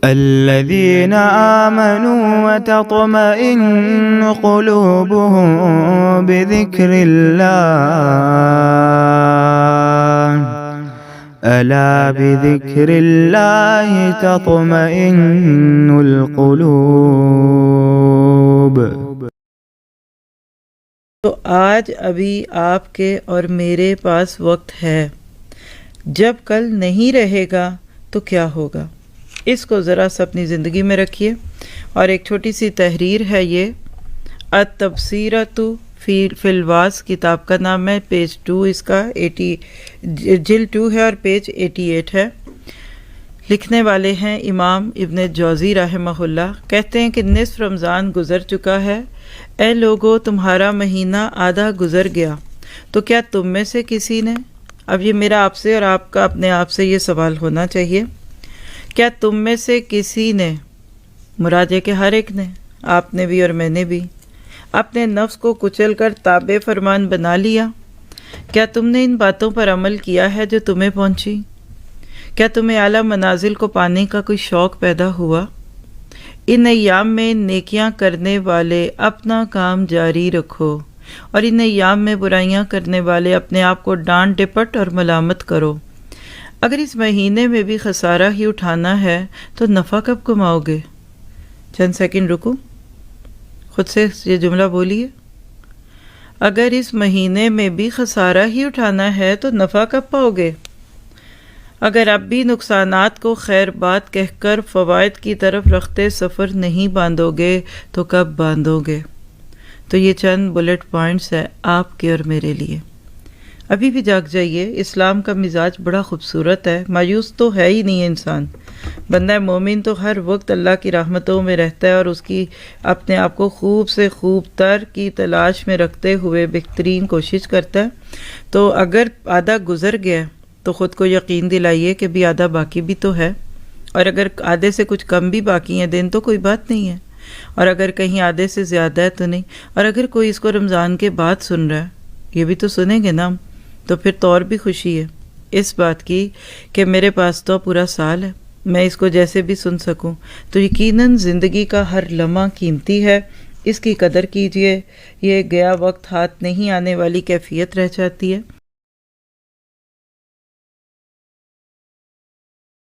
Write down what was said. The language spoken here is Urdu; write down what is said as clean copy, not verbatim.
الذين آمنوا وتطمئن قلوبهم بذكر الله ألا بذكر الله تطمئن القلوب۔ تو آج ابھی آپ کے اور میرے پاس وقت ہے، جب کل نہیں رہے گا تو کیا ہوگا؟ اس کو ذرا سا اپنی زندگی میں رکھیے۔ اور ایک چھوٹی سی تحریر ہے، یہ التبصرۃ فی الواعظ کتاب کا نام ہے، پیج 2 اس کا جلد 2 ہے اور پیج 88 ہے۔ لکھنے والے ہیں امام ابن جوزی رحمہ اللہ، کہتے ہیں کہ نصف رمضان گزر چکا ہے، اے لوگو تمہارا مہینہ آدھا گزر گیا، تو کیا تم میں سے کسی نے، اب یہ میرا آپ سے اور آپ کا اپنے آپ سے یہ سوال ہونا چاہیے، کیا تم میں سے کسی نے، مراد ہے کہ ہر ایک نے، آپ نے بھی اور میں نے بھی، اپنے نفس کو کچل کر تابع فرمان بنا لیا؟ کیا تم نے ان باتوں پر عمل کیا ہے جو تمہیں پہنچی؟ کیا تمہیں اعلیٰ منازل کو پانے کا کوئی شوق پیدا ہوا؟ ان ایام میں نیکیاں کرنے والے اپنا کام جاری رکھو، اور ان ایام میں برائیاں کرنے والے اپنے آپ کو ڈانٹ ڈپٹ اور ملامت کرو۔ اگر اس مہینے میں بھی خسارہ ہی اٹھانا ہے تو نفع کب کماؤ گے؟ چند سیکنڈ رکو، خود سے یہ جملہ بولیے، اگر اس مہینے میں بھی خسارہ ہی اٹھانا ہے تو نفع کب پاؤ گے؟ اگر اب بھی نقصانات کو خیر بات کہہ کر فوائد کی طرف رختے سفر نہیں باندھو گے تو کب باندھو گے؟ تو یہ چند بلٹ پوائنٹس ہیں آپ کے اور میرے لیے۔ ابھی بھی جاگ جائیے، اسلام کا مزاج بڑا خوبصورت ہے، مایوس تو ہے ہی نہیں انسان، بندہ مومن تو ہر وقت اللہ کی رحمتوں میں رہتا ہے اور اس کی اپنے آپ کو خوب سے خوب تر کی تلاش میں رکھتے ہوئے بہترین کوشش کرتا ہے۔ تو اگر آدھا گزر گیا تو خود کو یقین دلائیے کہ بھی آدھا باقی بھی تو ہے، اور اگر آدھے سے کچھ کم بھی باقی ہیں دن تو کوئی بات نہیں ہے، اور اگر کہیں آدھے سے زیادہ ہے تو نہیں، اور اگر کوئی اس کو رمضان کے بعد سن رہا ہے، یہ بھی تو سنیں گے نا، تو پھر تو اور بھی خوشی ہے اس بات کی کہ میرے پاس تو پورا سال ہے، میں اس کو جیسے بھی سن سکوں۔ تو یقیناً زندگی کا ہر لمحہ قیمتی ہے، اس کی قدر کیجئے، یہ گیا وقت ہاتھ نہیں آنے والی کیفیت رہ جاتی ہے۔